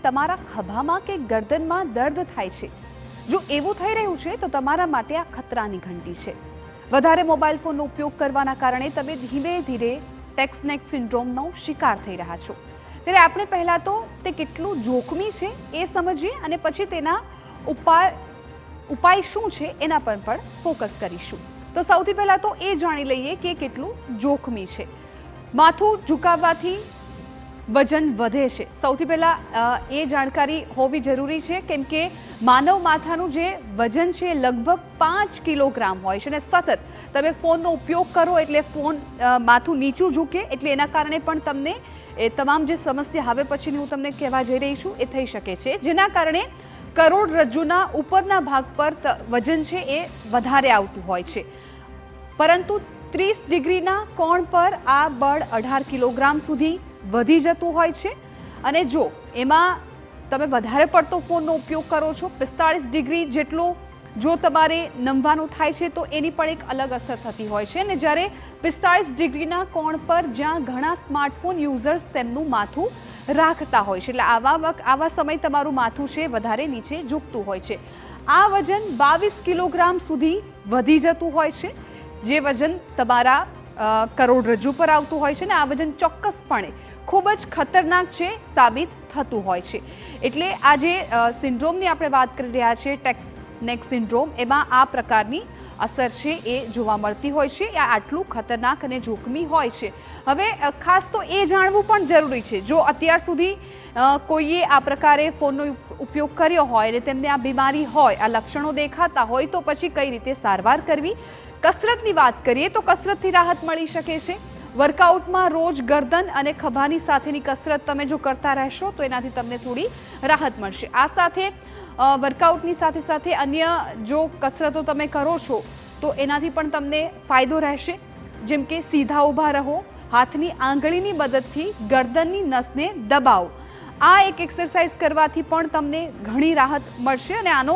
તમારા ખભામાં કે ગરદનમાં દર્દ થાય છે, જો એવું થઈ રહ્યું છે તો તમારા માટે આ ખતરાની ઘંટી છે. વધારે મોબાઈલ ફોનનો ઉપયોગ કરવાના કારણે તમે ધીમે ધીરે ટેક્સ્ટ-નેક સિન્ડ્રોમનો શિકાર થઈ રહ્યા છો. ત્યારે આપણે પહેલાં તો તે કેટલું જોખમી છે એ સમજીએ અને પછી તેના ઉપાય શું છે એના પર પણ ફોકસ કરીશું. તો સૌથી પહેલાં તો એ જાણી લઈએ કે કેટલું જોખમી છે. માથું ઝુકાવવાથી વજન વધે છે. સૌથી પહેલાં એ જાણકારી હોવી જરૂરી છે, કેમ કે માનવ માથાનું જે વજન છે લગભગ 5 કિલોગ્રામ હોય છે અને સતત તમે ફોનનો ઉપયોગ કરો એટલે માથું નીચું ઝૂકે એટલે એના કારણે પણ તમને એ તમામ જે સમસ્યા હવે પછીની હું તમને કહેવા જઈ રહી છું એ થઈ શકે છે, જેના કારણે કરોડરજ્જુના ઉપરના ભાગ પર વજન છે એ વધારે આવતું હોય છે. પરંતુ 30 ડિગ્રીના કોણ પર આ બળ 18 કિલોગ્રામ સુધી વધી જતું હોય છે. અને જો એમાં તમે વધારે પડતો ફોનનો ઉપયોગ કરો છો, 45 ડિગ્રી જેટલું જો તમારે નમવાનું થાય છે તો એની પણ એક અલગ અસર થતી હોય છે. અને જ્યારે 45 ડિગ્રીના કોણ પર જ્યાં ઘણા સ્માર્ટફોન યુઝર્સ તેમનું માથું રાખતા હોય છે, એટલે આવા સમય તમારું માથું છે વધારે નીચે ઝૂકતું હોય છે. આ વજન 22 કિલોગ્રામ સુધી વધી જતું હોય છે, જે વજન તમારા કરોડરજ્જુ પર આવતું હોય છે ને આ વજન ચોક્કસપણે ખૂબ જ ખતરનાક છે સાબિત થતું હોય છે. એટલે આ જે સિન્ડ્રોમની આપણે વાત કરી રહ્યા છીએ, ટેક્સ્ટ-નેક સિન્ડ્રોમ, એમાં આ પ્રકારની અસર છે એ જોવા મળતી હોય છે. આ આટલું ખતરનાક અને જોખમી હોય છે. હવે ખાસ તો એ જાણવું પણ જરૂરી છે, જો અત્યાર સુધી કોઈએ આ પ્રકારે ફોનનો ઉપયોગ કર્યો હોય અને તેમને આ બીમારી હોય, આ લક્ષણો દેખાતા હોય તો પછી કઈ રીતે સારવાર કરવી. કસરતની વાત કરીએ તો કસરતથી રાહત મળી શકે છે. વર્કઆઉટમાં રોજ ગરદન અને ખભાની સાથેની કસરત તમે જો કરતા રહેશો તો એનાથી તમને થોડી રાહત મળશે. આ સાથે વર્કઆઉટની સાથે સાથે અન્ય જો કસરતો તમે કરો છો તો એનાથી પણ તમને ફાયદો રહેશે. જેમ કે સીધા ઊભા રહો, હાથની આંગળીની મદદથી ગરદનની નસને દબાવો. આ એક એક્સરસાઇઝ કરવાથી પણ તમને ઘણી રાહત મળશે અને આનો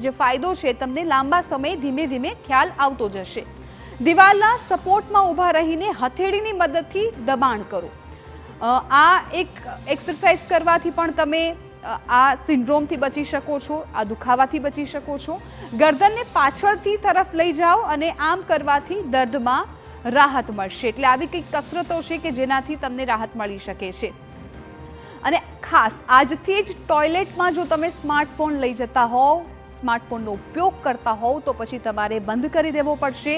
જે ફાયદો છે તમને લાંબા સમય ધીમે ધીમે ખ્યાલ આવતો જશે. દિવાલના સપોર્ટમાં ઊભા રહીને હથેળીની મદદથી દબાણ કરો. આ એક એક્સરસાઇઝ કરવાથી પણ તમે આ સિન્ડ્રોમથી બચી શકો છો, આ દુખાવાથી બચી શકો છો. ગરદનને પાછળથી તરફ લઈ જાઓ અને આમ કરવાથી દર્દમાં રાહત મળશે. એટલે આવી કંઈક કસરતો છે કે જેનાથી તમને રાહત મળી શકે છે. અને ખાસ આજથી જ ટોયલેટમાં જો તમે સ્માર્ટફોન લઈ જતા હોવ, સ્માર્ટફોનનો ઉપયોગ કરતા હોવ તો પછી તમારે બંધ કરી દેવો પડશે,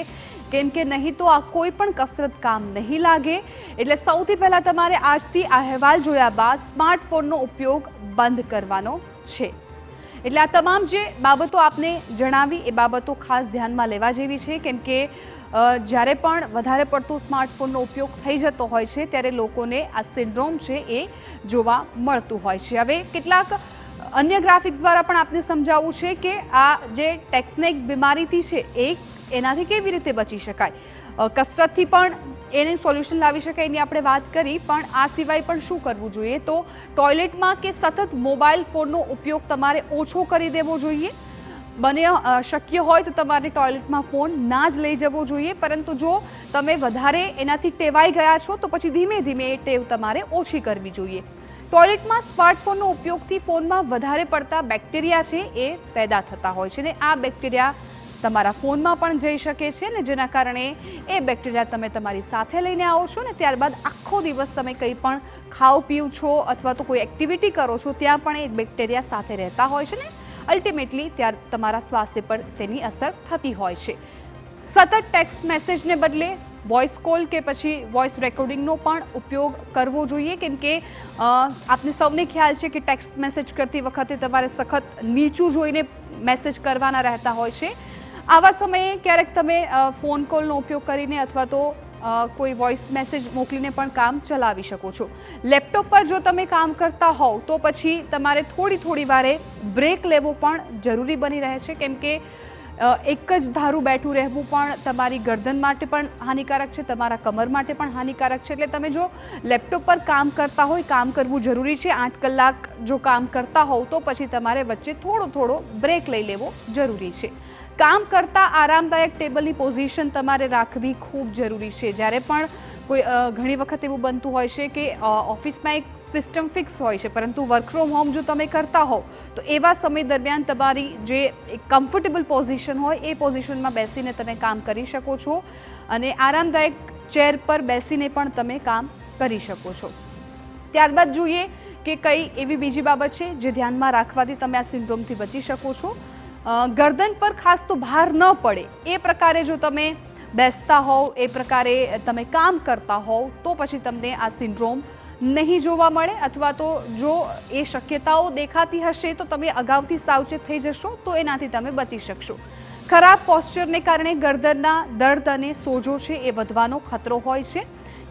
કેમ કે નહીં તો આ કોઈ પણ કસરત કામ નહીં લાગે. એટલે સૌથી પહેલાં તમારે આજથી આ અહેવાલ જોયા બાદ સ્માર્ટફોનનો ઉપયોગ બંધ કરવાનો છે. એટલે આ તમામ જે બાબતો આપને જણાવી એ બાબતો ખાસ ધ્યાનમાં લેવા જેવી છે, કેમ કે જ્યારે પણ વધારે પડતો સ્માર્ટફોનનો ઉપયોગ થઈ જતો હોય છે ત્યારે લોકોને આ સિન્ડ્રોમ છે એ જોવા મળતું હોય છે. હવે કેટલાક અન્ય ગ્રાફિક્સ દ્વારા પણ આપને સમજાવવું છે કે આ જે ટેક્સ્ટ-નેક બીમારીથી છે એનાથી કેવી રીતે બચી શકાય. કસરતથી પણ એને સોલ્યુશન લાવી શકાય એની આપણે વાત કરી, પણ આ સિવાય પણ શું કરવું જોઈએ. તો ટોયલેટમાં કે સતત મોબાઈલ ફોનનો ઉપયોગ તમારે ઓછો કરી દેવો જોઈએ. બને શક્ય હોય તો તમારે ટોયલેટમાં ફોન ના જ લઈ જવો જોઈએ, પરંતુ જો તમે વધારે એનાથી ટેવાઈ ગયા છો તો પછી ધીમે ધીમે એ ટેવ તમારે ઓછી કરવી જોઈએ. ટોયલેટમાં સ્માર્ટફોનનો ઉપયોગથી ફોનમાં વધારે પડતા બેક્ટેરિયા છે એ પેદા થતા હોય છે ને આ બેક્ટેરિયા તમારા ફોનમાં પણ જઈ શકે છે ને જેના કારણે એ બેક્ટેરિયા તમે તમારી સાથે લઈને આવો છો ને ત્યારબાદ આખો દિવસ તમે કંઈ પણ ખાઓ પીઓ છો અથવા તો કોઈ એક્ટિવિટી કરો છો ત્યાં પણ એ બેક્ટેરિયા સાથે રહેતા હોય છે ને અલ્ટિમેટલી ત્યાર તમારા સ્વાસ્થ્ય પર તેની અસર થતી હોય છે. સતત ટેક્સ્ટ મેસેજને બદલે વોઇસ કોલ કે પછી વોઇસ રેકોર્ડિંગનો પણ ઉપયોગ કરવો જોઈએ, કેમ કે આપને સૌને ખ્યાલ છે કે ટેક્સ્ટ મેસેજ કરતી વખતે તમારે સખત નીચું જોઈને મેસેજ કરવાના રહેતા હોય છે. આવા સમયે ક્યારેક તમે ફોન કોલનો ઉપયોગ કરીને અથવા તો કોઈ વોઇસ મેસેજ મોકલીને પણ કામ ચલાવી શકો છો. લેપટોપ પર જો તમે કામ કરતા હોવ તો પછી તમારે થોડી વારે બ્રેક લેવો પણ જરૂરી બની રહે છે, કેમ કે એક જ ધારું બેઠું રહેવું પણ તમારી ગરદન માટે પણ હાનિકારક છે, તમારા કમર માટે પણ હાનિકારક છે. એટલે તમે જો લેપટોપ પર કામ કરતા હોય, કામ કરવું જરૂરી છે. 8 કલાક જો કામ કરતા હોવ તો પછી તમારે વચ્ચે થોડો બ્રેક લઈ લેવો જરૂરી છે. કામ કરતાં આરામદાયક ટેબલની પોઝિશન તમારે રાખવી ખૂબ જરૂરી છે. જ્યારે પણ કોઈ ઘણી વખત એવું બનતું હોય છે કે ઓફિસમાં એક સિસ્ટમ ફિક્સ હોય છે, પરંતુ વર્ક ફ્રોમ હોમ જો તમે કરતા હો તો એવા સમય દરમિયાન તમારી જે એક કમ્ફર્ટેબલ પોઝિશન હોય એ પોઝિશનમાં બેસીને તમે કામ કરી શકો છો અને આરામદાયક ચેર પર બેસીને પણ તમે કામ કરી શકો છો. ત્યારબાદ જોઈએ કે કઈ એવી બીજી બાબત છે જે ધ્યાનમાં રાખવાથી તમે આ સિન્ડ્રોમથી બચી શકો છો. ગરદન પર ખાસ તો ભાર ન પડે એ પ્રકારે જો તમે બેસતા હોવ, એ પ્રકારે તમે કામ કરતા હોવ તો પછી તમને આ સિન્ડ્રોમ નહીં જોવા મળે, અથવા તો જો એ શક્યતાઓ દેખાતી હશે તો તમે અગાઉથી સાવચેત થઈ જશો તો એનાથી તમે બચી શકશો. ખરાબ પોસ્ચરને કારણે ગરદનના દર્દ અને સોજો છે એ વધવાનો ખતરો હોય છે,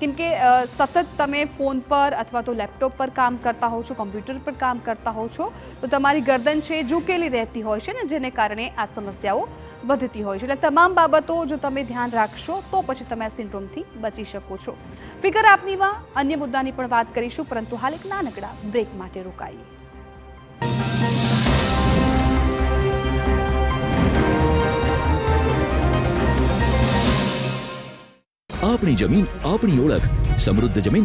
કેમ કે સતત તમે ફોન પર અથવા તો લેપટોપ પર કામ કરતા હો છો, કમ્પ્યુટર પર કામ કરતા હો છો તો તમારી ગરદન છે ઝૂકેલી રહેતી હોય છે ને, જેને કારણે આ સમસ્યાઓ વધતી હોય છે. એટલે તમામ બાબતો જો તમે ધ્યાન રાખશો તો પછી તમે આ સિન્ડ્રોમથી બચી શકો છો. ફિગર આપનીમાં અન્ય મુદ્દાની પણ વાત કરીશું, પરંતુ હાલ એક નાનકડા બ્રેક માટે રોકાઈએ. આપણી જમીન આપણી ઓળખ. સમૃદ્ધ જમીન